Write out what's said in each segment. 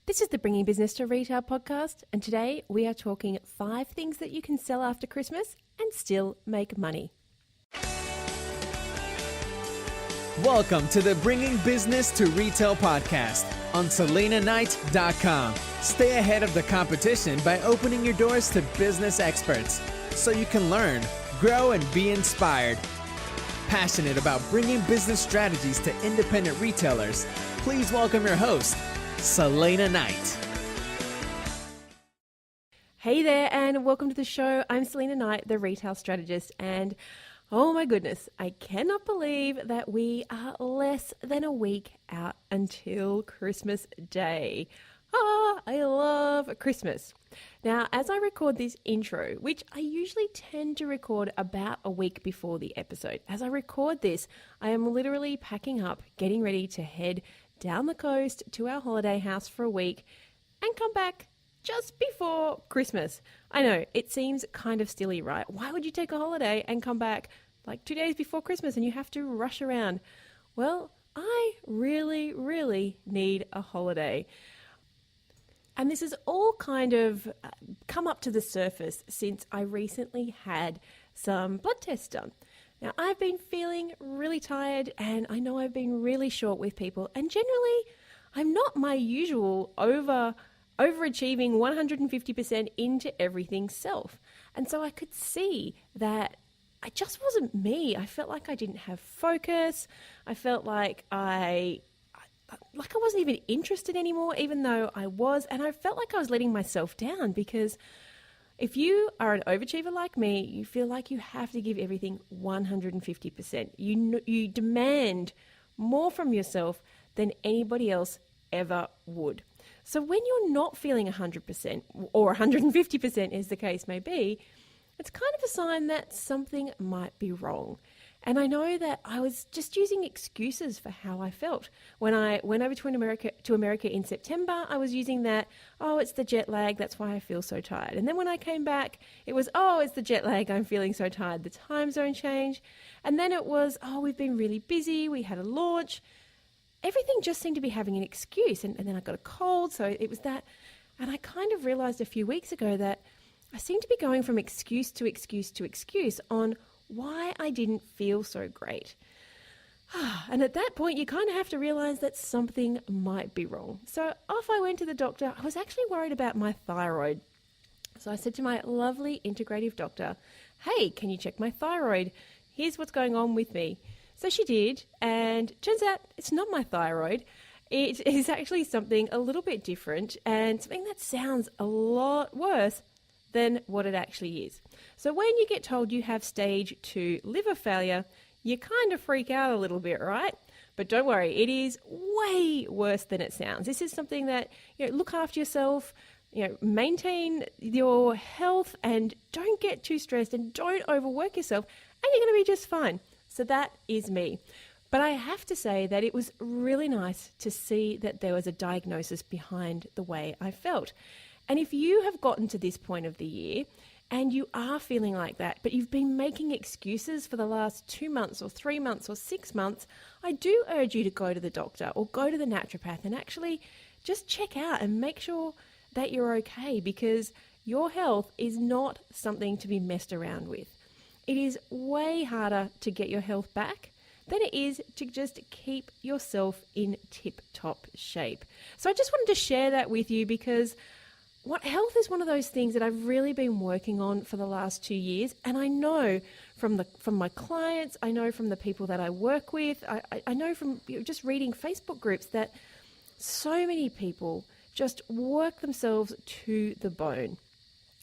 This is the Bringing Business to Retail podcast, and today we are talking 5 things that you can sell after Christmas and still make money. Welcome to the Bringing Business to Retail podcast on SelenaKnight.com. Stay ahead of the competition by opening your doors to business experts so you can learn, grow, and be inspired. Passionate about bringing business strategies to independent retailers, please welcome your host, Selena Knight. Hey there, and welcome to the show. I'm Selena Knight, the retail strategist, and oh my goodness, I cannot believe that we are less than a week out until Christmas Day. I love Christmas. Now, as I record this intro, which I usually tend to record about a week before the episode, as I record this, I am literally packing up, getting ready to head down the coast to our holiday house for a week and come back just before Christmas. I know, it seems kind of silly, right? Why would you take a holiday and come back like 2 days before Christmas and you have to rush around? Well, I really need a holiday. And this has all kind of come up to the surface since I recently had some blood tests done. Now, I've been feeling really tired, and I know I've been really short with people, and generally, I'm not my usual overachieving 150% into everything self. And so I could see that I just wasn't me. I felt like I didn't have focus. I felt like I wasn't even interested anymore, even though I was, and I felt like I was letting myself down because if you are an overachiever like me, you feel like you have to give everything 150%. You demand more from yourself than anybody else ever would. So when you're not feeling 100% or 150% as the case may be, it's kind of a sign that something might be wrong. And I know that I was just using excuses for how I felt. When I went over to America in September, I was using that, it's the jet lag, that's why I feel so tired. And then when I came back, it was, it's the jet lag, I'm feeling so tired, the time zone change. And then it was, we've been really busy, we had a launch. Everything just seemed to be having an excuse. And then I got a cold, so it was that. And I kind of realized a few weeks ago that I seemed to be going from excuse to excuse to excuse on why I didn't feel so great. And at that point, you kind of have to realize that something might be wrong. So off I went to the doctor. I was actually worried about my thyroid. So I said to my lovely integrative doctor, hey, can you check my thyroid? Here's what's going on with me. So she did, and turns out it's not my thyroid. It is actually something a little bit different and something that sounds a lot worse than what it actually is. So when you get told you have stage 2 liver failure, you kind of freak out a little bit, right? But don't worry, it is way worse than it sounds. This is something that, look after yourself, maintain your health and don't get too stressed and don't overwork yourself and you're going to be just fine. So that is me. But I have to say that it was really nice to see that there was a diagnosis behind the way I felt. And if you have gotten to this point of the year and you are feeling like that, but you've been making excuses for the last 2 months or 3 months or 6 months, I do urge you to go to the doctor or go to the naturopath and actually just check out and make sure that you're okay, because your health is not something to be messed around with. It is way harder to get your health back than it is to just keep yourself in tip-top shape. So I just wanted to share that with you because health is one of those things that I've really been working on for the last 2 years. And I know from my clients, I know from the people that I work with, I know from just reading Facebook groups that so many people just work themselves to the bone.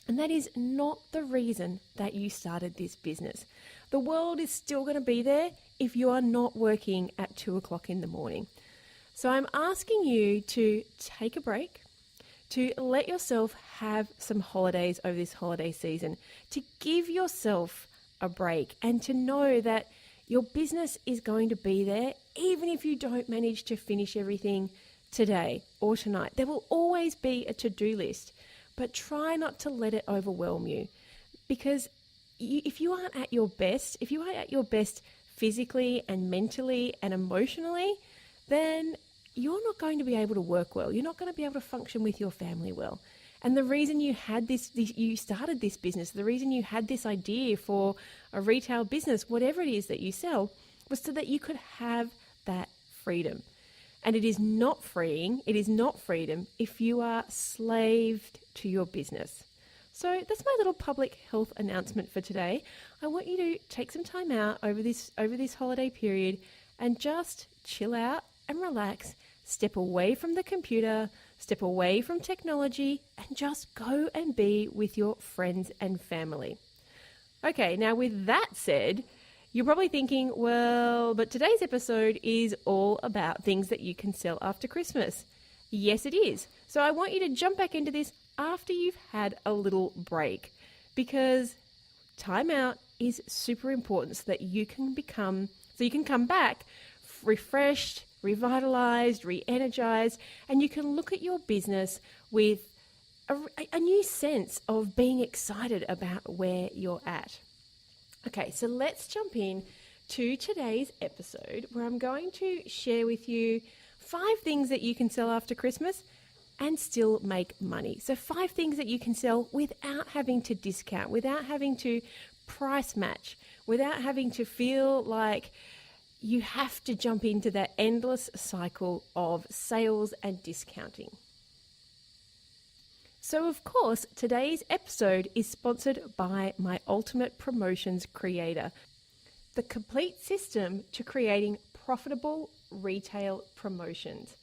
And that is not the reason that you started this business. The world is still going to be there if you are not working at 2 o'clock in the morning. So I'm asking you to take a break, to let yourself have some holidays over this holiday season, to give yourself a break and to know that your business is going to be there even if you don't manage to finish everything today or tonight. There will always be a to-do list, but try not to let it overwhelm you, because if you aren't at your best, physically and mentally and emotionally, then you're not going to be able to work well. You're not going to be able to function with your family well. And the reason you had you started this business, the reason you had this idea for a retail business, whatever it is that you sell, was so that you could have that freedom. And it is not freeing, it is not freedom if you are slaved to your business. So that's my little public health announcement for today. I want you to take some time out over this holiday period and just chill out and relax, step away from the computer, step away from technology, and just go and be with your friends and family. Okay, now with that said, you're probably thinking, well, but today's episode is all about things that you can sell after Christmas. Yes, it is. So I want you to jump back into this after you've had a little break, because time out is super important so that you can come back refreshed, revitalized, re-energized, and you can look at your business with a new sense of being excited about where you're at. Okay, so let's jump in to today's episode where I'm going to share with you 5 things that you can sell after Christmas and still make money. So 5 things that you can sell without having to discount, without having to price match, without having to feel like you have to jump into that endless cycle of sales and discounting. So, of course, today's episode is sponsored by my Ultimate Promotions Creator, the complete system to creating profitable retail promotions.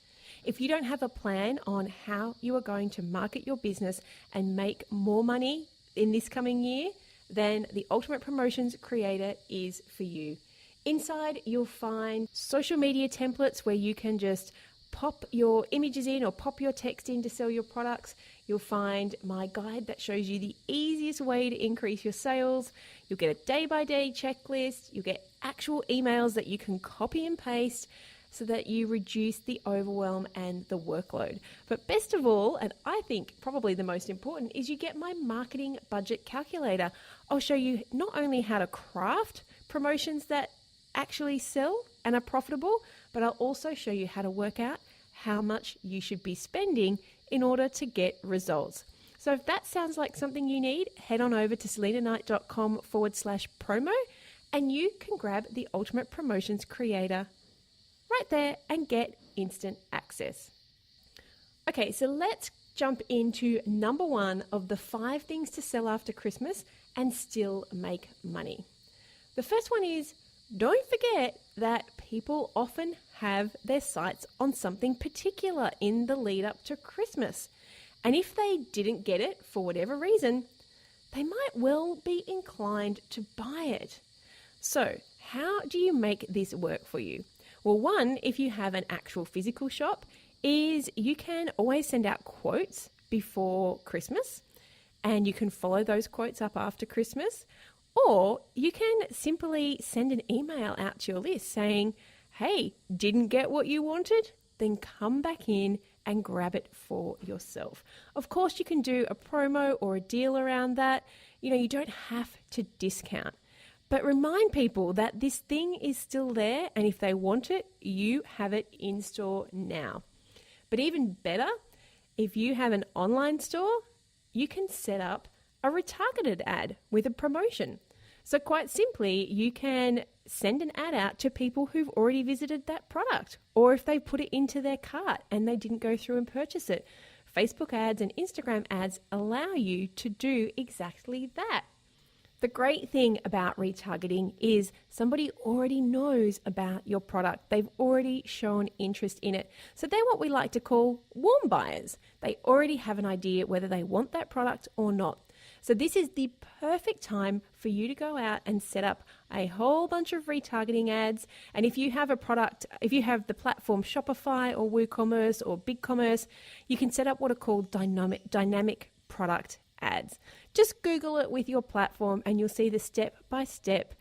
If you don't have a plan on how you are going to market your business and make more money in this coming year, then the Ultimate Promotions Creator is for you. Inside, you'll find social media templates where you can just pop your images in or pop your text in to sell your products. You'll find my guide that shows you the easiest way to increase your sales. You'll get a day-by-day checklist. You'll get actual emails that you can copy and paste so that you reduce the overwhelm and the workload. But best of all, and I think probably the most important, is you get my marketing budget calculator. I'll show you not only how to craft promotions that actually sell and are profitable, but I'll also show you how to work out how much you should be spending in order to get results. So if that sounds like something you need, head on over to selinaknight.com/promo and you can grab the Ultimate Promotions Creator right there and get instant access. Okay, so let's jump into number 1 of the 5 things to sell after Christmas and still make money. The first one is, don't forget that people often have their sights on something particular in the lead up to Christmas. And if they didn't get it for whatever reason, they might well be inclined to buy it. So how do you make this work for you? Well, one, if you have an actual physical shop, is you can always send out quotes before Christmas and you can follow those quotes up after Christmas. Or you can simply send an email out to your list saying, hey, didn't get what you wanted? Then come back in and grab it for yourself. Of course, you can do a promo or a deal around that. You don't have to discount. But remind people that this thing is still there, and if they want it, you have it in store now. But even better, if you have an online store, you can set up a retargeted ad with a promotion. So quite simply, you can send an ad out to people who've already visited that product, or if they put it into their cart and they didn't go through and purchase it. Facebook ads and Instagram ads allow you to do exactly that. The great thing about retargeting is somebody already knows about your product. They've already shown interest in it. So they're what we like to call warm buyers. They already have an idea whether they want that product or not. So this is the perfect time for you to go out and set up a whole bunch of retargeting ads. And if you have a product, if you have the platform Shopify or WooCommerce or BigCommerce, you can set up what are called dynamic product ads. Just Google it with your platform and you'll see the step-by-step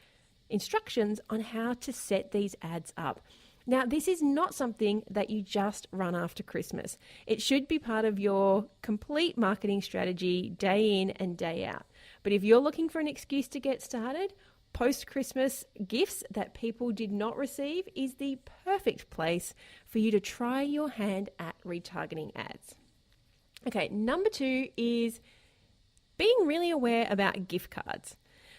instructions on how to set these ads up. Now, this is not something that you just run after Christmas. It should be part of your complete marketing strategy day in and day out. But if you're looking for an excuse to get started, post-Christmas gifts that people did not receive is the perfect place for you to try your hand at retargeting ads. Okay, number 2 is being really aware about gift cards.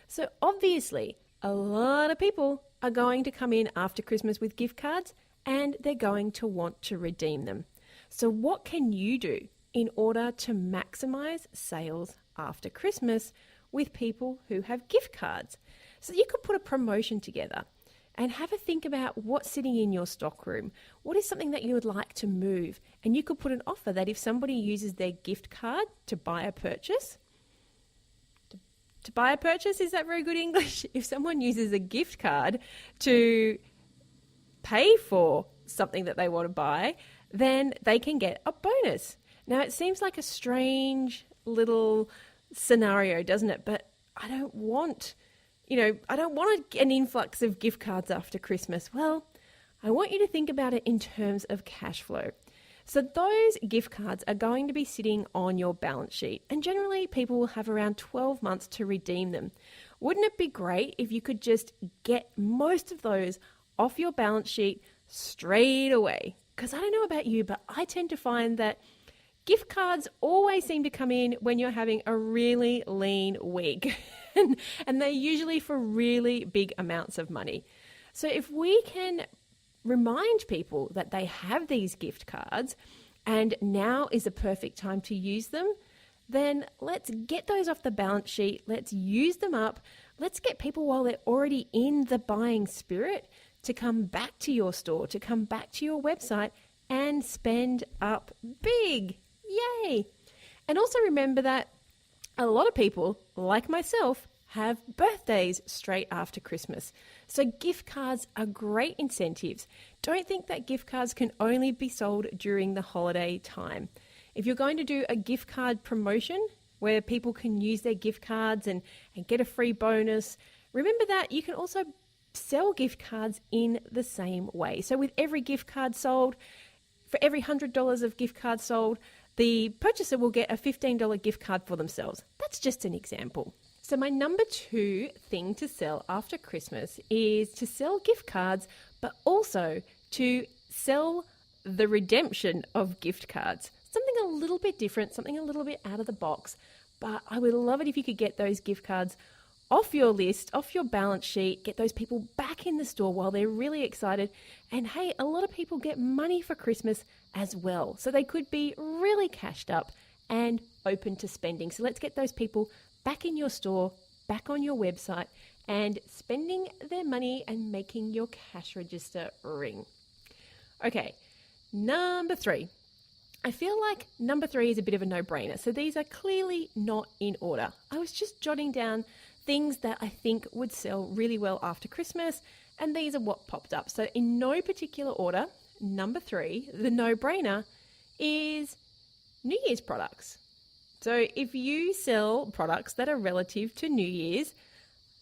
So obviously, a lot of people are going to come in after Christmas with gift cards and they're going to want to redeem them. So what can you do in order to maximize sales after Christmas with people who have gift cards? So you could put a promotion together and have a think about what's sitting in your stockroom. What is something that you would like to move? And you could put an offer that if somebody uses their gift card to buy a purchase, is that very good English? If someone uses a gift card to pay for something that they want to buy, then they can get a bonus. Now, it seems like a strange little scenario, doesn't it? But I don't want an influx of gift cards after Christmas. Well, I want you to think about it in terms of cash flow. So those gift cards are going to be sitting on your balance sheet, and generally people will have around 12 months to redeem them. Wouldn't it be great if you could just get most of those off your balance sheet straight away? Because I don't know about you, but I tend to find that gift cards always seem to come in when you're having a really lean week. And they're usually for really big amounts of money. So if we can remind people that they have these gift cards and now is a perfect time to use them, then let's get those off the balance sheet. Let's use them up. Let's get people while they're already in the buying spirit to come back to your store, to come back to your website and spend up big. Yay! And also remember that a lot of people, like myself, have birthdays straight after Christmas. So gift cards are great incentives. Don't think that gift cards can only be sold during the holiday time. If you're going to do a gift card promotion where people can use their gift cards and get a free bonus, remember that you can also sell gift cards in the same way. So with every gift card sold, for every $100 of gift cards sold, the purchaser will get a $15 gift card for themselves. That's just an example. So my number 2 thing to sell after Christmas is to sell gift cards, but also to sell the redemption of gift cards. Something a little bit different, something a little bit out of the box, but I would love it if you could get those gift cards off your list, off your balance sheet, get those people back in the store while they're really excited. And hey, a lot of people get money for Christmas as well. So they could be really cashed up and open to spending. So let's get those people back in your store, back on your website, and spending their money and making your cash register ring. Okay, number 3. I feel like number 3 is a bit of a no-brainer. So these are clearly not in order. I was just jotting down things that I think would sell really well after Christmas, and these are what popped up. So in no particular order, number 3, the no-brainer, is New Year's products. So if you sell products that are relative to New Year's,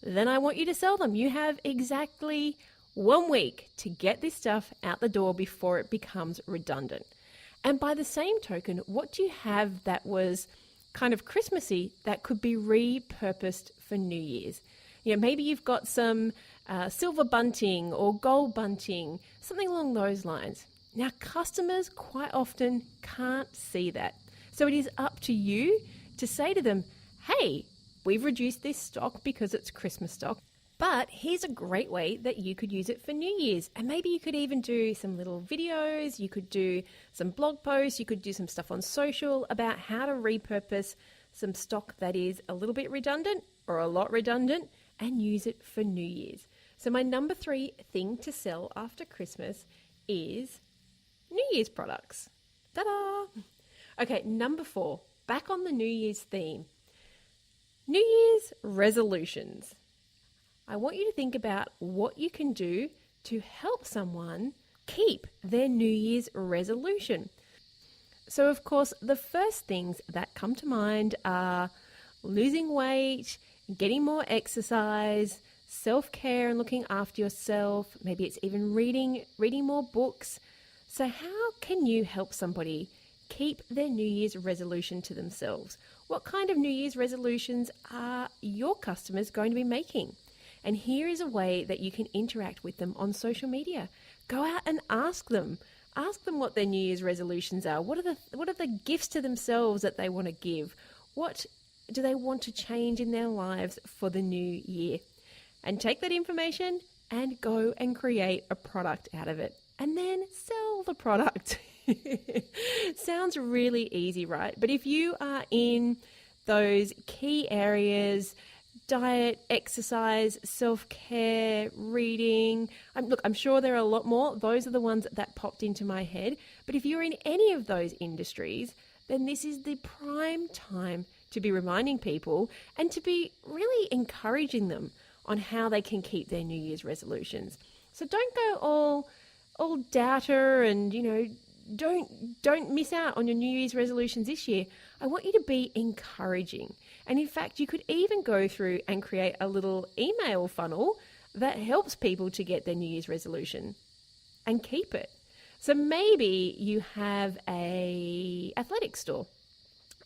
then I want you to sell them. You have exactly 1 week to get this stuff out the door before it becomes redundant. And by the same token, what do you have that was kind of Christmassy that could be repurposed for New Year's? You know, maybe you've got some silver bunting or gold bunting, something along those lines. Now, customers quite often can't see that. So it is up to you to say to them, hey, we've reduced this stock because it's Christmas stock, but here's a great way that you could use it for New Year's. And maybe you could even do some little videos, you could do some blog posts, you could do some stuff on social about how to repurpose some stock that is a little bit redundant or a lot redundant and use it for New Year's. So my number 3 thing to sell after Christmas is New Year's products. Ta-da! Okay, number 4, back on the New Year's theme. New Year's resolutions. I want you to think about what you can do to help someone keep their New Year's resolution. So, of course, the first things that come to mind are losing weight, getting more exercise, self-care and looking after yourself. Maybe it's even reading more books. So how can you help somebody keep their New Year's resolution to themselves? What kind of New Year's resolutions are your customers going to be making? And here is a way that you can interact with them on social media. Go out and ask them. Ask them what their New Year's resolutions are. What are the gifts to themselves that they want to give? What do they want to change in their lives for the new year? And take that information and go and create a product out of it. And then sell the product. Sounds really easy, right? But if you are in those key areas, diet, exercise, self-care, reading. I'm sure there are a lot more. Those are the ones that popped into my head. But if you're in any of those industries, then this is the prime time to be reminding people and to be really encouraging them on how they can keep their New Year's resolutions. So don't go all doubter and, don't miss out on your New Year's resolutions this year. I want you to be encouraging. And in fact, you could even go through and create a little email funnel that helps people to get their New Year's resolution and keep it. So maybe you have a athletic store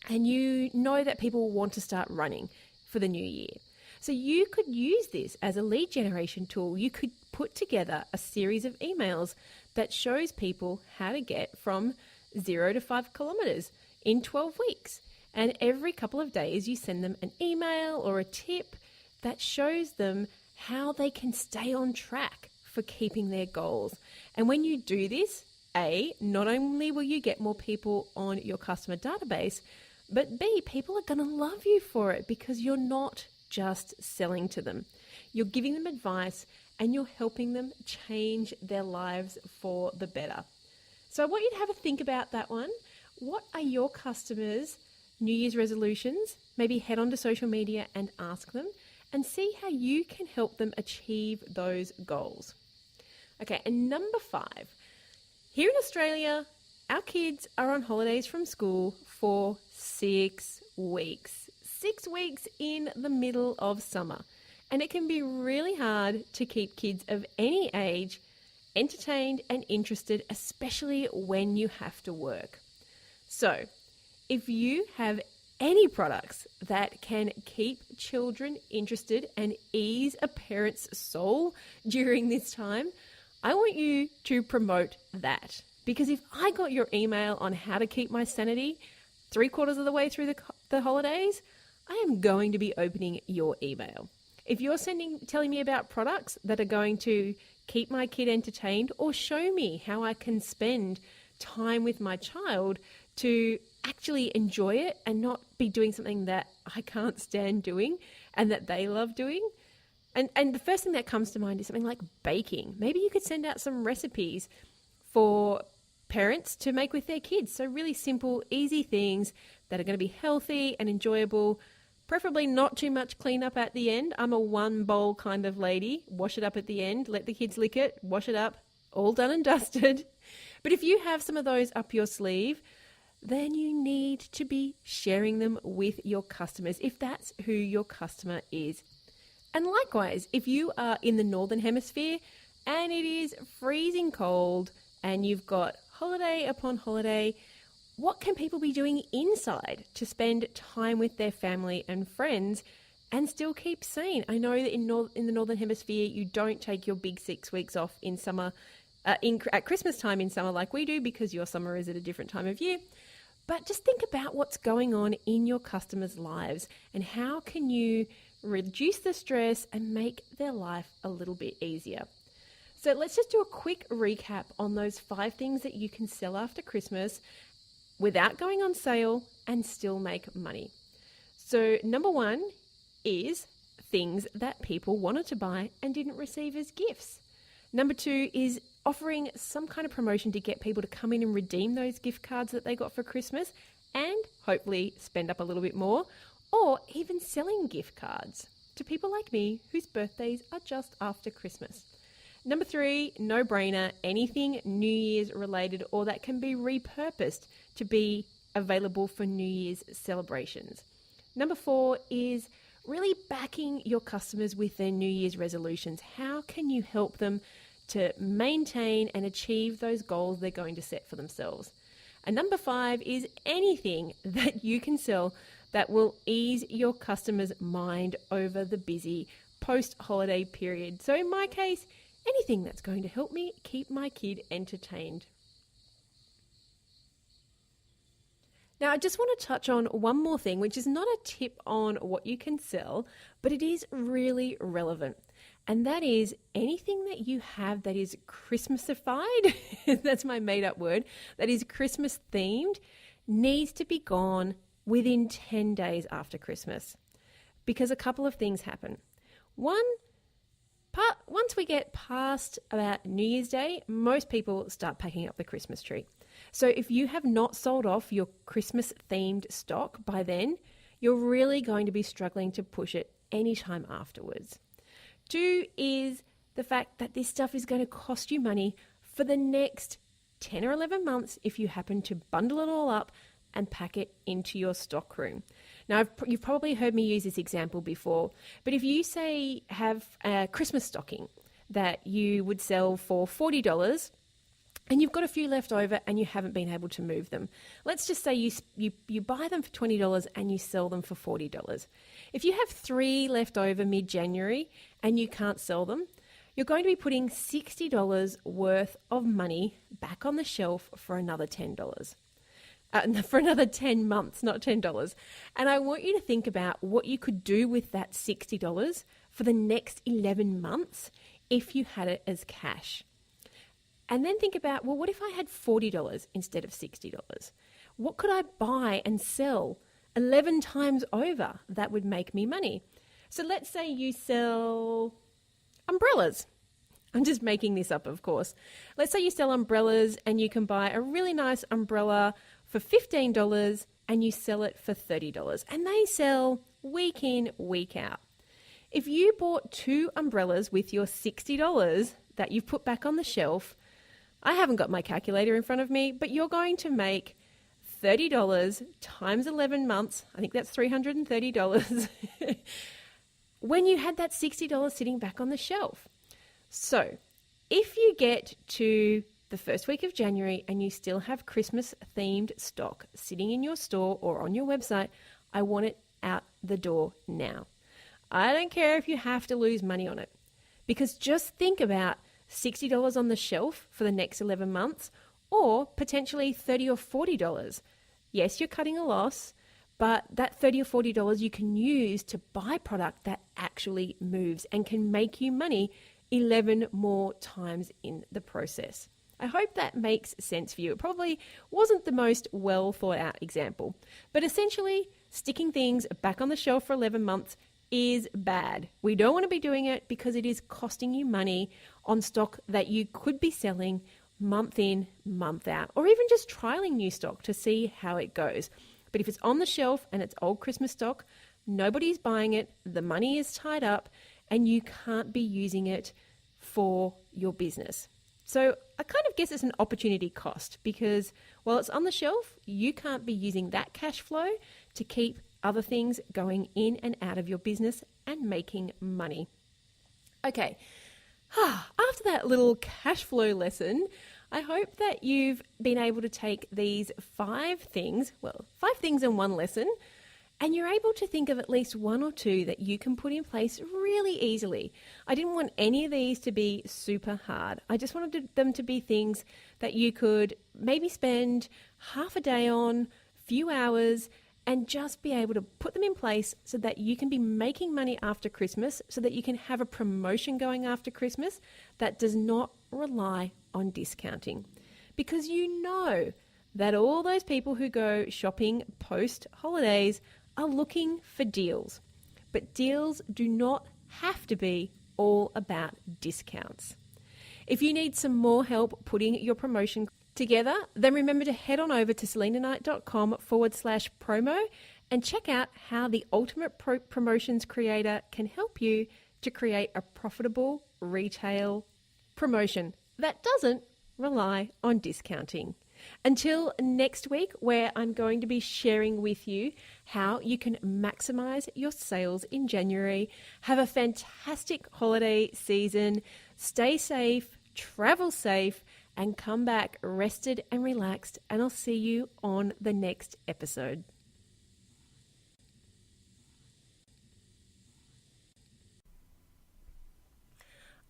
and you know that people want to start running for the new year. So you could use this as a lead generation tool. You could put together a series of emails that shows people how to get from 0 to 5 kilometers in 12 weeks. And every couple of days you send them an email or a tip that shows them how they can stay on track for keeping their goals. And when you do this, not only will you get more people on your customer database, but B, people are going to love you for it because you're not just selling to them. You're giving them advice and you're helping them change their lives for the better. So I want you to have a think about that one. What are your customers' New Year's resolutions? Maybe head onto social media and ask them and see how you can help them achieve those goals. Okay, and number 5. Here in Australia, our kids are on holidays from school for 6 weeks. 6 weeks in the middle of summer. And it can be really hard to keep kids of any age entertained and interested, especially when you have to work. So, if you have any products that can keep children interested and ease a parent's soul during this time, I want you to promote that. Because if I got your email on how to keep my sanity 3/4 of the way through the holidays, I am going to be opening your email. If you're telling me about products that are going to keep my kid entertained or show me how I can spend time with my child to actually enjoy it and not be doing something that I can't stand doing and that they love doing. And the first thing that comes to mind is something like baking. Maybe you could send out some recipes for parents to make with their kids. So really simple, easy things that are going to be healthy and enjoyable. Preferably not too much cleanup at the end. I'm a one bowl kind of lady. Wash it up at the end, let the kids lick it, wash it up, all done and dusted. But if you have some of those up your sleeve, then you need to be sharing them with your customers if that's who your customer is. And likewise, if you are in the Northern Hemisphere and it is freezing cold and you've got holiday upon holiday, what can people be doing inside to spend time with their family and friends and still keep sane? I know that in the Northern Hemisphere, you don't take your big 6 weeks off in summer, at Christmas time in summer like we do because your summer is at a different time of year. But just think about what's going on in your customers' lives and how can you reduce the stress and make their life a little bit easier. So let's just do a quick recap on those 5 things that you can sell after Christmas without going on sale and still make money. So number 1 is things that people wanted to buy and didn't receive as gifts. Number 2 is offering some kind of promotion to get people to come in and redeem those gift cards that they got for Christmas and hopefully spend up a little bit more, or even selling gift cards to people like me whose birthdays are just after Christmas. Number 3, no-brainer, anything New Year's related or that can be repurposed to be available for New Year's celebrations. Number 4 is really backing your customers with their New Year's resolutions. How can you help them to maintain and achieve those goals they're going to set for themselves? And number 5 is anything that you can sell that will ease your customer's mind over the busy post-holiday period. So in my case, anything that's going to help me keep my kid entertained. Now, I just want to touch on one more thing, which is not a tip on what you can sell, but it is really relevant. And that is anything that you have that is Christmasified, that's my made-up word, that is Christmas themed, needs to be gone within 10 days after Christmas. Because a couple of things happen. Once we get past about New Year's Day, most people start packing up the Christmas tree. So if you have not sold off your Christmas themed stock by then, you're really going to be struggling to push it anytime afterwards. 2 is the fact that this stuff is going to cost you money for the next 10 or 11 months if you happen to bundle it all up and pack it into your stock room. Now, you've probably heard me use this example before, but if you say have a Christmas stocking that you would sell for $40 and you've got a few left over and you haven't been able to move them. Let's just say you buy them for $20 and you sell them for $40. If you have 3 left over mid-January and you can't sell them, you're going to be putting $60 worth of money back on the shelf for another $10. For another 10 months, not $10. And I want you to think about what you could do with that $60 for the next 11 months if you had it as cash. And then think about, well, what if I had $40 instead of $60? What could I buy and sell 11 times over that would make me money? So let's say you sell umbrellas. I'm just making this up, of course. Let's say you sell umbrellas and you can buy a really nice umbrella for $15 and you sell it for $30. And they sell week in, week out. If you bought 2 umbrellas with your $60 that you've put back on the shelf, I haven't got my calculator in front of me, but you're going to make $30 times 11 months. I think that's $330 when you had that $60 sitting back on the shelf. So if you get to the first week of January and you still have Christmas themed stock sitting in your store or on your website, I want it out the door now. I don't care if you have to lose money on it, because just think about $60 on the shelf for the next 11 months or potentially $30 or $40. Yes, you're cutting a loss, but that $30 or $40 you can use to buy product that actually moves and can make you money 11 more times in the process. I hope that makes sense for you. It probably wasn't the most well thought out example, but essentially sticking things back on the shelf for 11 months is bad. We don't want to be doing it because it is costing you money on stock that you could be selling month in, month out, or even just trialing new stock to see how it goes. But if it's on the shelf and it's old Christmas stock, nobody's buying it, the money is tied up, and you can't be using it for your business. So I kind of guess it's an opportunity cost, because while it's on the shelf, you can't be using that cash flow to keep other things going in and out of your business and making money. Okay, after that little cash flow lesson, I hope that you've been able to take these 5 things in one lesson, and you're able to think of at least 1 or 2 that you can put in place really easily. I didn't want any of these to be super hard. I just wanted them to be things that you could maybe spend half a day on, few hours, and just be able to put them in place so that you can be making money after Christmas, so that you can have a promotion going after Christmas that does not rely on discounting. Because you know that all those people who go shopping post-holidays are looking for deals. But deals do not have to be all about discounts. If you need some more help putting your promotion together, then remember to head on over to selinaknight.com/promo and check out how the Ultimate Promotions Creator can help you to create a profitable retail promotion that doesn't rely on discounting. Until next week, where I'm going to be sharing with you how you can maximize your sales in January. Have a fantastic holiday season. Stay safe, travel safe, and come back rested and relaxed. And I'll see you on the next episode.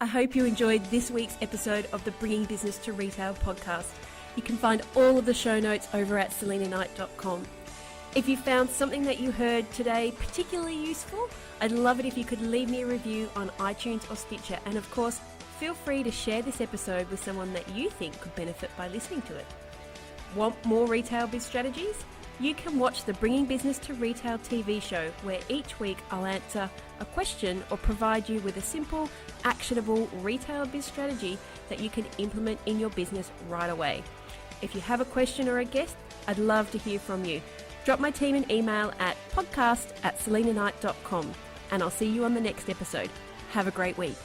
I hope you enjoyed this week's episode of the Bringing Business to Retail podcast. You can find all of the show notes over at selinaknight.com. If you found something that you heard today particularly useful, I'd love it if you could leave me a review on iTunes or Stitcher. And of course, feel free to share this episode with someone that you think could benefit by listening to it. Want more retail biz strategies? You can watch the Bringing Business to Retail TV show, where each week I'll answer a question or provide you with a simple, actionable retail biz strategy that you can implement in your business right away. If you have a question or a guest, I'd love to hear from you. Drop my team an email at podcast@selinaknight.com, and I'll see you on the next episode. Have a great week.